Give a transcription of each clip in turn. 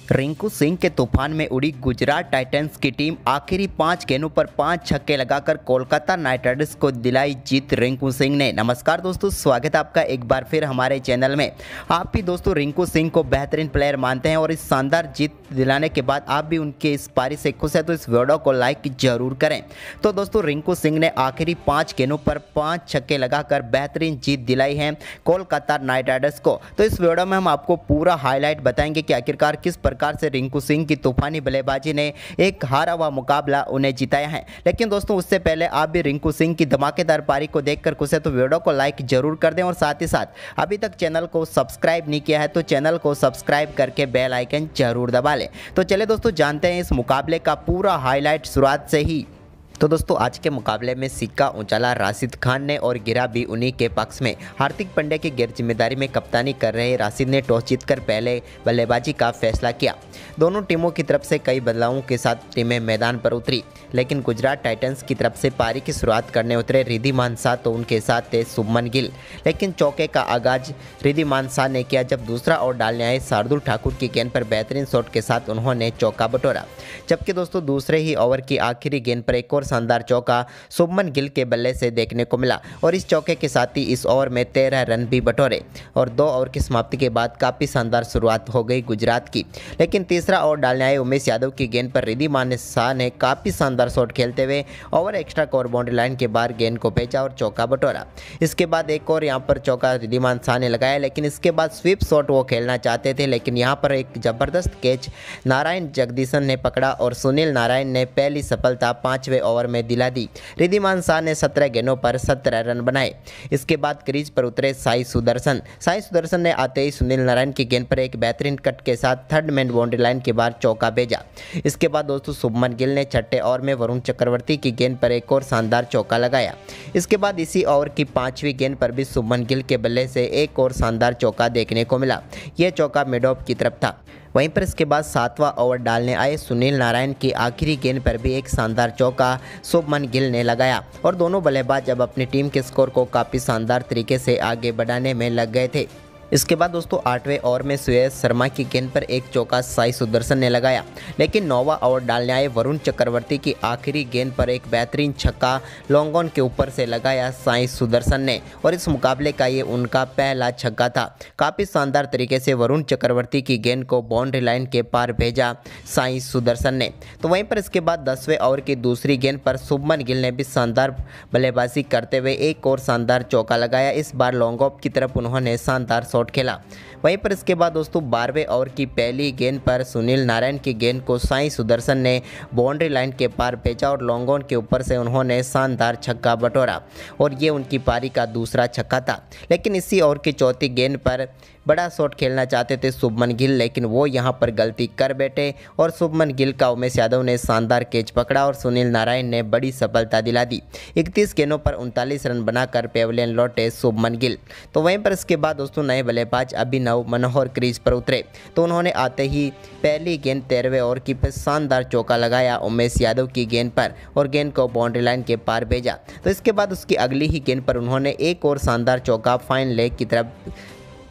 रिंकू सिंह के तूफान में उड़ी गुजरात टाइटंस की टीम आखिरी 5 गेंदों पर 5 छक्के लगाकर कोलकाता नाइट राइडर्स को दिलाई जीत। रिंकू सिंह ने। नमस्कार दोस्तों, स्वागत है आपका एक बार फिर हमारे चैनल में। आप भी दोस्तों रिंकू सिंह को बेहतरीन प्लेयर मानते हैं और इस शानदार जीत दिलाने के बाद आप भी उनके इस पारी से खुश है तो इस वीडियो को लाइक जरूर करें। तो दोस्तों रिंकू सिंह ने आखिरी 5 गेंदों पर 5 छक्के लगाकर बेहतरीन जीत दिलाई है कोलकाता नाइट राइडर्स को। तो इस वीडियो में हम आपको पूरा हाईलाइट बताएंगे कि आखिरकार किस प्रकार से रिंकू सिंह की तूफानी बल्लेबाजी ने एक हारा हुआ मुकाबला उन्हें जिताया है। लेकिन दोस्तों उससे पहले आप भी रिंकू सिंह की धमाकेदार पारी को देखकर खुश है तो वीडियो को लाइक जरूर कर दें और साथ ही साथ अभी तक चैनल को सब्सक्राइब नहीं किया है तो चैनल को सब्सक्राइब करके बेल आइकन जरूर दबा लें। तो चलिए दोस्तों जानते हैं इस मुकाबले का पूरा हाईलाइट शुरुआत से ही। तो दोस्तों आज के मुकाबले में सिक्का उछाला राशिद खान ने और गिरा भी उन्हीं के पक्ष में। हार्दिक पांड्या की गैर जिम्मेदारी में कप्तानी कर रहे राशिद ने टॉस जीतकर पहले बल्लेबाजी का फैसला किया। दोनों टीमों की तरफ से कई बदलावों के साथ टीमें मैदान पर उतरी, लेकिन गुजरात टाइटंस की तरफ से पारी की शुरुआत करने उतरे रिद्धिमान शाह तो उनके साथ थे शुभमन गिल। लेकिन चौके का आगाज रिद्धिमान शाह ने किया जब दूसरा ओवर डालने आए शार्दुल ठाकुर की गेंद पर बेहतरीन शॉट के साथ उन्होंने चौका बटोरा। जबकि दोस्तों दूसरे ही ओवर की आखिरी गेंद पर एक और शानदार चौका शुभमन गिल के बल्ले से देखने को मिला और इस चौके के साथ ही इस ओवर में 13 रन भी बटोरे और 2 ओवर की समाप्ति के बाद काफ़ी शानदार शुरुआत हो गई गुजरात की। लेकिन तीसरा ओवर डालने आए उमेश यादव की गेंद पर रिद्धिमान शाह ने काफ़ी शानदार शॉट खेलते हुए over extra cover boundary line के बाहर गेंद को भेजा और चौका बटोरा। इसके बाद एक और यहाँ पर चौका रिद्धिमान शाह ने लगाया, लेकिन इसके बाद स्वीप शॉट वो खेलना चाहते थे, लेकिन यहाँ पर एक जबरदस्त कैच नारायण जगदीशन ने पकड़ा और सुनील नारायण ने पहली सफलता 5वें ओवर में दिला दी। रिद्धिमान शाह ने 17 गेंदों पर 17 रन बनाए। इसके बाद क्रीज पर उतरे साई सुदर्शन ने आते ही सुनील नारायण की गेंद पर एक बेहतरीन कट के साथ थर्ड मैन बाउंड्री लाइन के बाहर चौका भेजा। इसके बाद दोस्तों शुभमन गिल ने छठे ओवर में वरुण चक्रवर्ती की गेंद पर एक और शानदार चौका लगाया। इसके बाद इसी ओवर की 5वीं गेंद पर भी शुभमन गिल के बल्ले से एक और शानदार चौका देखने को मिला। यह चौका मिड ऑफ की तरफ था। वहीं पर इसके बाद 7वां ओवर डालने आए सुनील नारायण की आखिरी गेंद पर भी एक शानदार चौका शुभमन गिल ने लगाया और दोनों बल्लेबाज अब अपनी टीम के स्कोर को काफ़ी शानदार तरीके से आगे बढ़ाने में लग गए थे। इसके बाद दोस्तों 8वें ओवर में सुयश शर्मा की गेंद पर एक चौका साई सुदर्शन ने लगाया, लेकिन 9वां ओवर डालने आए वरुण चक्रवर्ती की आखिरी गेंद पर एक बेहतरीन छक्का लॉन्ग ऑन के ऊपर से लगाया साई सुदर्शन ने और इस मुकाबले का ये उनका पहला छक्का था। काफ़ी शानदार तरीके से वरुण चक्रवर्ती की गेंद को बाउंड्री लाइन के पार भेजा साई सुदर्शन ने। तो वहीं पर इसके बाद 10वें ओवर की दूसरी गेंद पर शुभमन गिल ने भी शानदार बल्लेबाजी करते हुए एक और शानदार चौका लगाया। इस बार लॉन्ग ऑफ की तरफ उन्होंने शानदार शॉट खेला। वहीं पर इसके बाद दोस्तों 12वें ओवर की पहली गेंद पर सुनील नारायण की गेंद को साई सुदर्शन ने बाउंड्री लाइन के पार भेजा और लॉन्ग ऑन के ऊपर से उन्होंने शानदार छक्का बटोरा और ये उनकी पारी का दूसरा छक्का था। लेकिन इसी ओवर की चौथी गेंद पर बड़ा शॉट खेलना चाहते थे शुभमन गिल, लेकिन वो यहां पर गलती कर बैठे और शुभमन गिल का उमेश यादव ने शानदार कैच पकड़ा और सुनील नारायण ने बड़ी सफलता दिला दी। 31 गेंदों पर 39 रन बनाकर पेविलियन लौटे शुभमन गिल। तो वहीं पर इसके बाद दोस्तों नए बल्लेबाज अभिनव मनोहर क्रीज पर उतरे तो उन्होंने आते ही पहली गेंद 13वें ओवर की पर शानदार चौका लगाया उमेश यादव की गेंद पर और गेंद को बाउंड्री लाइन के पार भेजा। तो इसके बाद उसकी अगली ही गेंद पर उन्होंने एक और शानदार चौका फाइन लेग की तरफ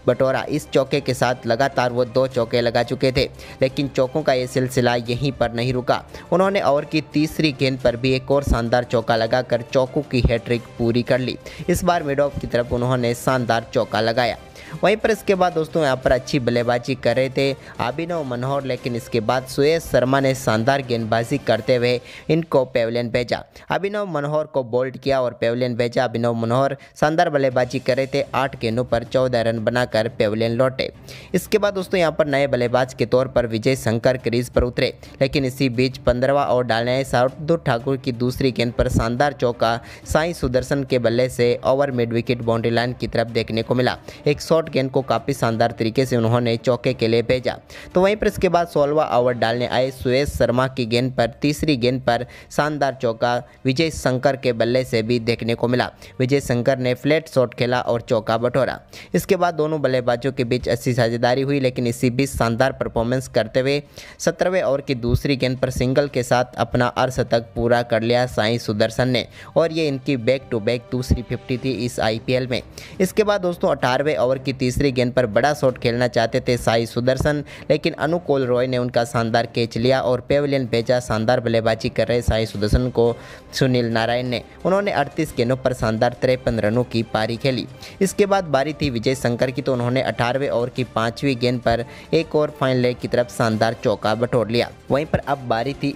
बटोरा। इस चौके के साथ लगातार वो 2 चौके लगा चुके थे, लेकिन चौकों का ये सिलसिला यहीं पर नहीं रुका। उन्होंने ओवर की तीसरी गेंद पर भी एक और शानदार चौका लगाकर चौकों की हैट्रिक पूरी कर ली। इस बार मिड ऑफ की तरफ उन्होंने शानदार चौका लगाया। वहीं पर इसके बाद दोस्तों यहाँ पर अच्छी बल्लेबाजी कर रहे थे अभिनव मनोहर, लेकिन इसके बाद सुयश शर्मा ने शानदार गेंदबाजी करते हुए इनको पेविलियन भेजा। अभिनव मनोहर को बोल्ड किया और पेविलियन भेजा। अभिनव मनोहर शानदार बल्लेबाजी कर रहे थे, 8 गेंदों पर 14 रन बनाकर पेविलियन लौटे। इसके बाद दोस्तों यहाँ पर नए बल्लेबाज के तौर पर विजय शंकर क्रीज पर उतरे, लेकिन इसी बीच 15वां ओवर डालने आए शार्दुल ठाकुर की दूसरी गेंद पर शानदार चौका साई सुदर्शन के बल्ले से over mid wicket boundary line की तरफ देखने को मिला। एक शॉट गेंद को काफ़ी शानदार तरीके से उन्होंने चौके के लिए भेजा। तो वहीं पर इसके बाद 16वां ओवर डालने आए सुयश शर्मा की गेंद पर तीसरी गेंद पर शानदार चौका विजय शंकर के बल्ले से भी देखने को मिला। विजय शंकर ने फ्लैट शॉट खेला और चौका बटोरा। इसके बाद दोनों बल्लेबाजों के बीच अच्छी साझेदारी हुई, लेकिन इसी बीच शानदार परफॉर्मेंस करते हुए 17वें ओवर की दूसरी गेंद पर सिंगल के साथ अपना अर्धशतक पूरा कर लिया साई सुदर्शन ने और ये इनकी बैक टू बैक दूसरी 50 थी इस IPL में। इसके बाद दोस्तों 18वें ओवर की तीसरी गेंद पर बड़ा शॉट खेलना चाहते थे साई सुदर्शन, लेकिन अनुकूल रॉय ने उनका शानदार कैच लिया और पेविलियन भेजा। शानदार बल्लेबाजी कर रहे साई सुदर्शन को सुनील नारायण ने उन्होंने 38 गेंदों पर शानदार 53 रनों की पारी खेली। इसके बाद बारी थी विजय शंकर की, तो उन्होंने 18वें ओवर की 5वीं गेंद पर एक और फाइन लेग की तरफ शानदार चौका बटोर लिया। वहीं पर अब बारी थी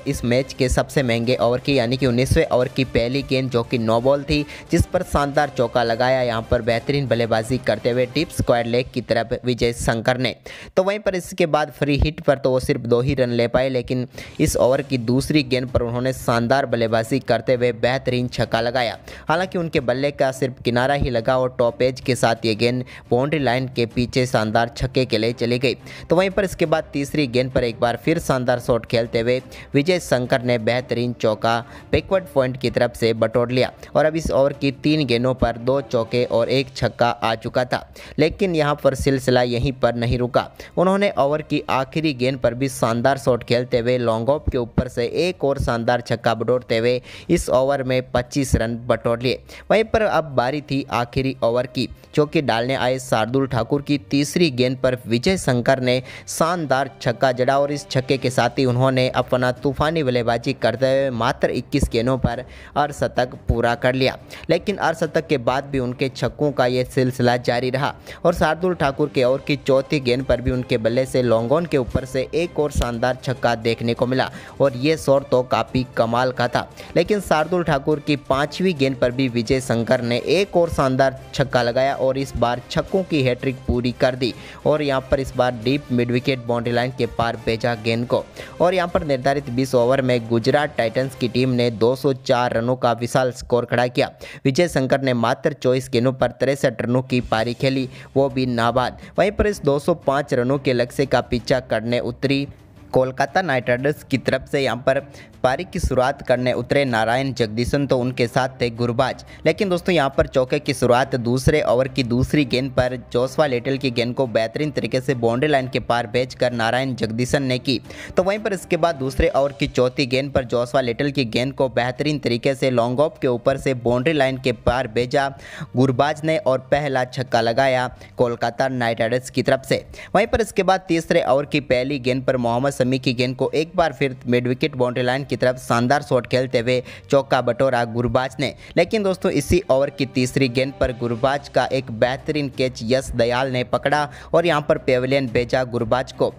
इस मैच के सबसे महंगे ओवर की, यानी कि 19वें ओवर की पहली गेंद जो कि नो बॉल थी, जिस पर शानदार चौका लगाया यहां पर बेहतरीन बल्लेबाजी करते हुए डीप स्क्वायर लेग की तरफ विजय शंकर ने। तो वहीं पर इसके बाद फ्री हिट पर तो वो सिर्फ 2 ही रन ले पाए, लेकिन इस ओवर की दूसरी गेंद पर उन्होंने शानदार बल्लेबाजी करते हुए बेहतरीन छक्का लगाया। हालांकि उनके बल्ले का सिर्फ किनारा ही लगा और टॉप एज के साथ ये गेंद बाउंड्री लाइन के पीछे शानदार छक्के के लिए चली गई। तो वहीं पर इसके बाद तीसरी गेंद पर एक बार फिर शानदार शॉट खेलते हुए विजय शंकर ने बेहतरीन चौका बैकवर्ड पॉइंट की तरफ से बटोर लिया और अब इस ओवर की 3 गेंदों पर 2 चौके और 1 छक्का आ चुका था। लेकिन यहां पर सिलसिला यहीं पर नहीं रुका, उन्होंने ओवर की आखिरी गेंद पर भी शानदार शॉट खेलते हुए लॉन्ग ऑफ के ऊपर से एक और शानदार छक्का बटोरते हुए इस ओवर में 25 रन बटोर लिए। वहीं पर अब बारी थी आखिरी ओवर की, जो कि डालने आए शार्दुल ठाकुर की तीसरी गेंद पर विजय शंकर ने शानदार छक्का जड़ा और इस छक्के के साथ ही उन्होंने अपना तूफानी बल्लेबाजी करते हुए मात्र 21 गेंदों पर अर्धशतक पूरा कर लिया। लेकिन अर्धशतक के बाद भी उनके छक्कों का ये सिलसिला जारी रहा और शार्दुल ठाकुर के ओवर की चौथी गेंद पर भी उनके बल्ले से लॉन्ग ऑन के ऊपर से एक और शानदार छक्का देखने को मिला और ये शॉट तो काफ़ी कमाल का था। लेकिन शार्दुल ठाकुर की 5वीं गेंद पर भी विजय शंकर ने एक और शानदार छक्का लगाया और इस बार छक्कों की हैट्रिक पूरी कर दी और यहां पर इस बार deep mid wicket boundary line के पार भेजा गेंद को और यहां पर निर्धारित 20 ओवर में गुजरात टाइटंस की टीम ने 204 रनों का विशाल स्कोर खड़ा किया। विजय शंकर ने मात्र 24 गेंदों पर 63 रनों की पारी खेली, वो भी नाबाद। वहीं पर इस 205 रनों के लक्ष्य का पीछा करने उतरी कोलकाता नाइट राइडर्स की तरफ से यहां पर पारी की शुरुआत करने उतरे नारायण जगदीशन, तो उनके साथ थे गुरबाज। लेकिन दोस्तों यहां पर चौके की शुरुआत दूसरे ओवर की दूसरी गेंद पर जोशवा लिटल की गेंद को बेहतरीन तरीके से बाउंड्री लाइन के पार भेजकर नारायण जगदीशन ने की। तो वहीं पर इसके बाद दूसरे ओवर की चौथी गेंद पर जोशवा लिटल की गेंद को बेहतरीन तरीके से लॉन्ग ऑफ के ऊपर से बाउंड्री लाइन के पार भेजा गुरबाज ने और पहला छक्का लगाया कोलकाता नाइट राइडर्स की तरफ से। वहीं पर इसके बाद तीसरे ओवर की पहली गेंद पर मोहम्मद शमी की गेंद को एक बार फिर मिड विकेट बाउंड्री लाइन की तरफ शानदार शॉट खेलते हुए चौका बटोरा गुरबाज ने। लेकिन दोस्तों इसी ओवर की तीसरी गेंद पर गुरबाज का एक बेहतरीन कैच यश दयाल ने पकड़ा और यहां पर पेविलियन भेजा गुरबाज को।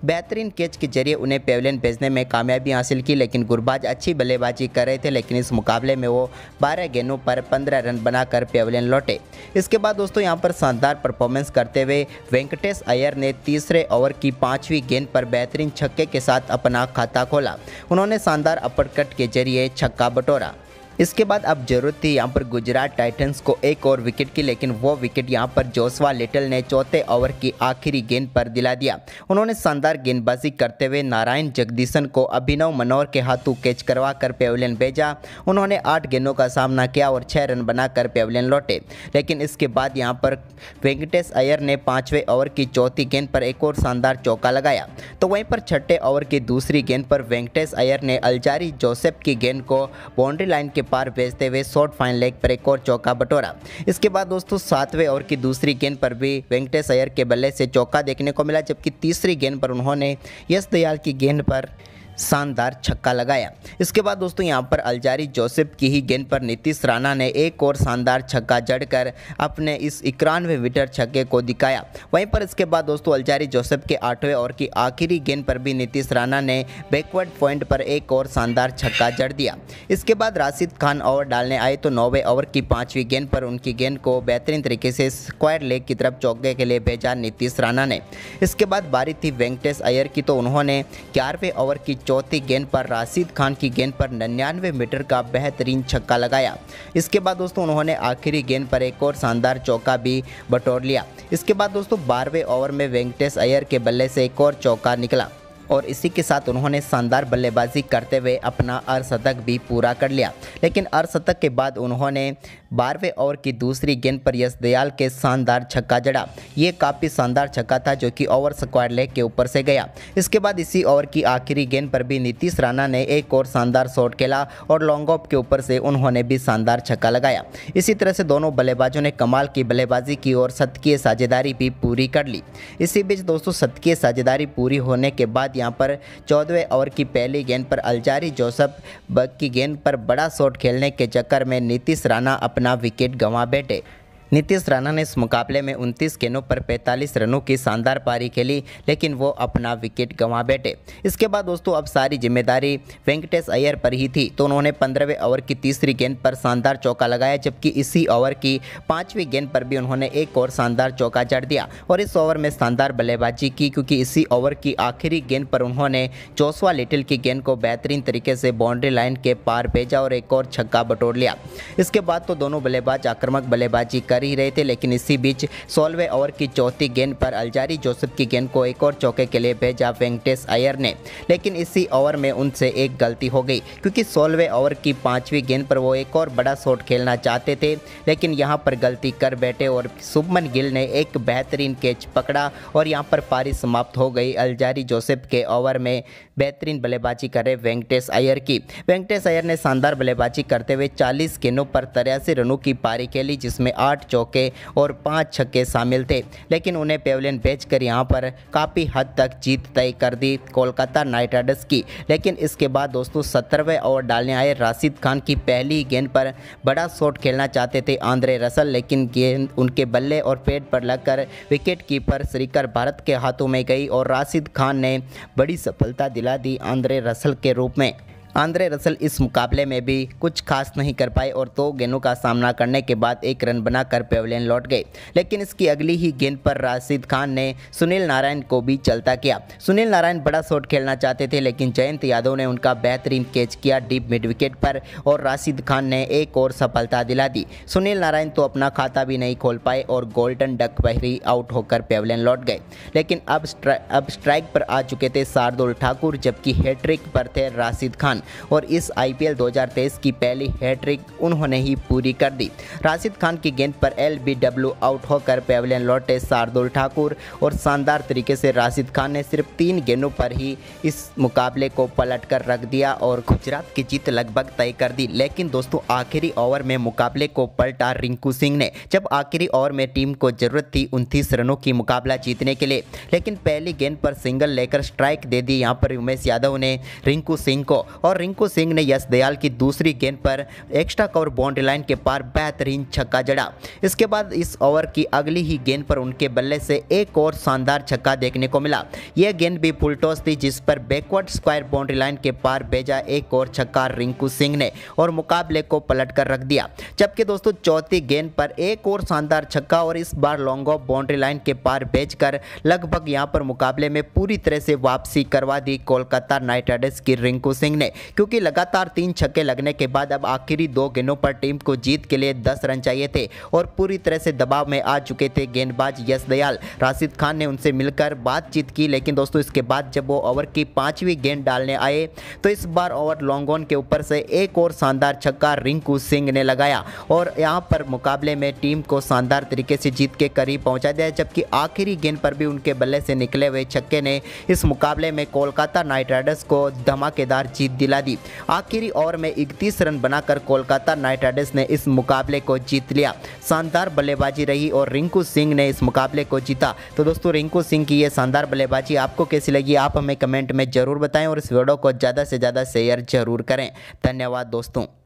बेहतरीन कैच के जरिए उन्हें पेविलियन भेजने में कामयाबी हासिल की, लेकिन गुरबाज अच्छी बल्लेबाजी कर रहे थे, लेकिन इस मुकाबले में वो 12 गेंदों पर 15 रन बनाकर पेविलियन लौटे। इसके बाद दोस्तों यहां पर शानदार परफॉर्मेंस करते हुए वेंकटेश अय्यर ने तीसरे ओवर की 5वीं गेंद पर बेहतरीन छक्के के साथ अपना खाता खोला। उन्होंने शानदार अपरकट के जरिए छक्का बटोरा। इसके बाद अब जरूरत थी यहाँ पर गुजरात टाइटंस को एक और विकेट की, लेकिन वो विकेट यहाँ पर जोशवा लिटल ने चौथे ओवर की आखिरी गेंद पर दिला दिया। उन्होंने शानदार गेंदबाजी करते हुए नारायण जगदीशन को अभिनव मनोहर के हाथों कैच करवा कर पेविलियन भेजा। उन्होंने 8 गेंदों का सामना किया और 6 रन बनाकर पेविलियन लौटे। लेकिन इसके बाद यहाँ पर वेंकटेश अय्यर ने 5वें ओवर की चौथी गेंद पर एक और शानदार चौका लगाया। तो वहीं पर छठे ओवर की दूसरी गेंद पर वेंकटेश अय्यर ने अल्जारी जोसेफ की गेंद को बाउंड्री लाइन के पार भेजते हुए शॉर्ट फाइन लेग पर एक और चौका बटोरा। इसके बाद दोस्तों 7वें ओवर की दूसरी गेंद पर भी वेंकटेश अय्यर के बल्ले से चौका देखने को मिला, जबकि तीसरी गेंद पर उन्होंने यश दयाल की गेंद पर शानदार छक्का लगाया। इसके बाद दोस्तों यहां पर अल्जारी जोसेफ की ही गेंद पर नीतीश राणा ने एक और शानदार छक्का जड़कर अपने इस 91 मीटर छक्के को दिखाया। वहीं पर इसके बाद दोस्तों अल्जारी जोसेफ के 8वें ओवर की आखिरी गेंद पर भी नीतीश राणा ने बैकवर्ड पॉइंट पर एक और शानदार छक्का जड़ दिया। इसके बाद राशिद खान ओवर डालने आए तो 9वें ओवर की 5वीं गेंद पर उनकी गेंद को बेहतरीन तरीके से स्क्वायर लेग की तरफ चौके के लिए भेजा नीतीश राणा ने। इसके बाद बारी थी वेंकटेश अय्यर की, तो उन्होंने 11वें ओवर की चौथी गेंद पर राशिद खान की गेंद पर 99 मीटर का बेहतरीन छक्का लगाया। इसके बाद दोस्तों उन्होंने आखिरी गेंद पर एक और शानदार चौका भी बटोर लिया। इसके बाद दोस्तों 12वें ओवर में वेंकटेश अय्यर के बल्ले से एक और चौका निकला। और इसी के साथ उन्होंने शानदार बल्लेबाजी करते हुए अपना अर्धशतक भी पूरा कर लिया। लेकिन अर्धशतक के बाद उन्होंने 12वें ओवर की दूसरी गेंद पर यश दयाल के शानदार छक्का जड़ा। ये काफ़ी शानदार छक्का था जो कि ओवर स्क्वायर लेग के ऊपर से गया। इसके बाद इसी ओवर की आखिरी गेंद पर भी नीतीश राणा ने एक और शानदार शॉट खेला और लॉन्ग ऑफ के ऊपर से उन्होंने भी शानदार छक्का लगाया। इसी तरह से दोनों बल्लेबाजों ने कमाल की बल्लेबाजी की और शतकीय साझेदारी भी पूरी कर ली। इसी बीच दोस्तों शतकीय साझेदारी पूरी होने के बाद यहां पर 14वें ओवर की पहली गेंद पर अल्जारी जोसेफ बग की गेंद पर बड़ा शॉट खेलने के चक्कर में नीतीश राणा अपना विकेट गंवा बैठे। नीतीश राणा ने इस मुकाबले में 29 गेंदों पर 45 रनों की शानदार पारी खेली, लेकिन वो अपना विकेट गंवा बैठे। इसके बाद दोस्तों अब सारी जिम्मेदारी वेंकटेश अय्यर पर ही थी, तो उन्होंने 15वें ओवर की तीसरी गेंद पर शानदार चौका लगाया, जबकि इसी ओवर की 5वीं गेंद पर भी उन्होंने एक और शानदार चौका जड़ दिया और इस ओवर में शानदार बल्लेबाजी की, क्योंकि इसी ओवर की आखिरी गेंद पर उन्होंने जोशुआ लिटिल की गेंद को बेहतरीन तरीके से बाउंड्री लाइन के पार भेजा और एक और छक्का बटोर लिया। इसके बाद तो दोनों बल्लेबाज आक्रामक बल्लेबाजी कर ही रहे थे, लेकिन इसी बीच 16वें ओवर की चौथी गेंद पर अल्जारी जोसेफ की गेंद को एक और चौके के लिए भेजा वेंकटेश अय्यर ने। लेकिन इसी ओवर में उनसे एक गलती हो गई, क्योंकि 16वें ओवर की 5वीं गेंद पर वो एक और बड़ा शॉट खेलना चाहते थे, लेकिन यहां पर गलती कर बैठे और शुभमन गिल ने एक बेहतरीन कैच पकड़ा और यहां पर पारी समाप्त हो गई अल्जारी जोसेफ के ओवर में बेहतरीन बल्लेबाजी करे वेंकटेश अय्यर की। वेंकटेश अय्यर ने शानदार बल्लेबाजी करते हुए 40 गेंदों पर 83 रनों की पारी खेली, जिसमें 8 चौके और 5 छक्के शामिल थे, लेकिन उन्हें पेविलियन भेजकर यहां पर काफ़ी हद तक जीत तय कर दी कोलकाता नाइट राइडर्स की। लेकिन इसके बाद दोस्तों 17वें ओवर डालने आए राशिद खान की पहली गेंद पर बड़ा शॉट खेलना चाहते थे आंद्रे रसल, लेकिन गेंद उनके बल्ले और पैड पर लगकर विकेट कीपर श्रीकर भारत के हाथों में गई और राशिद खान ने बड़ी सफलता दिला दी आंद्रे रसल के रूप में। आंद्रे रसल इस मुकाबले में भी कुछ खास नहीं कर पाए और 2 गेंदों का सामना करने के बाद 1 रन बनाकर पेविलियन लौट गए। लेकिन इसकी अगली ही गेंद पर राशिद खान ने सुनील नारायण को भी चलता किया। सुनील नारायण बड़ा शॉट खेलना चाहते थे, लेकिन जयंत यादव ने उनका बेहतरीन कैच किया डीप मिड विकेट पर और राशिद खान ने एक और सफलता दिला दी। सुनील नारायण तो अपना खाता भी नहीं खोल पाए और गोल्डन डक पर ही आउट होकर पेविलियन लौट गए। लेकिन अब स्ट्राइक पर आ चुके थे शार्दुल ठाकुर, जबकि हैट्रिक पर थे राशिद खान और इस IPL 2023 की पहली हैट्रिक उन्होंने ही पूरी कर दी। राशिद खान की गेंद पर LBW आउट होकर पेविलियन लौटे शार्दुल ठाकुर और शानदार तरीके से राशिद खान ने सिर्फ 3 गेंदों पर ही इस मुकाबले को पलट कर रख दिया और गुजरात की जीत लगभग तय कर दी। लेकिन दोस्तों आखिरी ओवर में मुकाबले को पलटा रिंकू सिंह ने, जब आखिरी ओवर में टीम को जरूरत थी 29 रनों की मुकाबला जीतने के लिए, लेकिन पहली गेंद पर सिंगल लेकर स्ट्राइक दे दी यहाँ पर उमेश यादव ने रिंकू सिंह को और रिंकू सिंह ने यश दयाल की दूसरी गेंद पर एक्स्ट्रा कवर बाउंड्री लाइन के पार बेहतरीन छक्का जड़ा। इसके बाद इस ओवर की अगली ही गेंद पर उनके बल्ले से एक और शानदार छक्का देखने को मिला। यह गेंद भी फुल टॉस थी, जिस पर बैकवर्ड स्क्वायर बाउंड्री लाइन के पार भेजा एक और छक्का रिंकू सिंह ने और मुकाबले को पलट कर रख दिया। जबकि दोस्तों चौथी गेंद पर एक और शानदार छक्का और इस बार लॉन्ग ऑफ बाउंड्री लाइन के पार भेजकर लगभग यहां पर मुकाबले में पूरी तरह से वापसी करवा दी कोलकाता नाइट राइडर्स की रिंकू सिंह ने, क्योंकि लगातार 3 छक्के लगने के बाद अब आखिरी 2 गेंदों पर टीम को जीत के लिए 10 रन चाहिए थे और पूरी तरह से दबाव में आ चुके थे गेंदबाज यश दयाल। राशिद खान ने उनसे मिलकर बातचीत की, लेकिन दोस्तों इसके बाद जब वो ओवर की 5वीं गेंद डालने आए तो इस बार ओवर लॉन्ग ऑन के ऊपर से एक और शानदार छक्का रिंकू सिंह ने लगाया और यहां पर मुकाबले में टीम को शानदार तरीके से जीत के करीब पहुंचा दिया। जबकि आखिरी गेंद पर भी उनके बल्ले से निकले हुए छक्के ने इस मुकाबले में कोलकाता नाइट राइडर्स को धमाकेदार जीत दिला दी। आखिरी ओवर में 31 रन बनाकर कोलकाता नाइट राइडर्स ने इस मुकाबले को जीत लिया। शानदार बल्लेबाजी रही और रिंकू सिंह ने इस मुकाबले को जीता। तो दोस्तों रिंकू सिंह की ये शानदार बल्लेबाजी आपको कैसी लगी, आप हमें कमेंट में जरूर बताएं और इस वीडियो को ज़्यादा से ज़्यादा शेयर जरूर करें। धन्यवाद दोस्तों।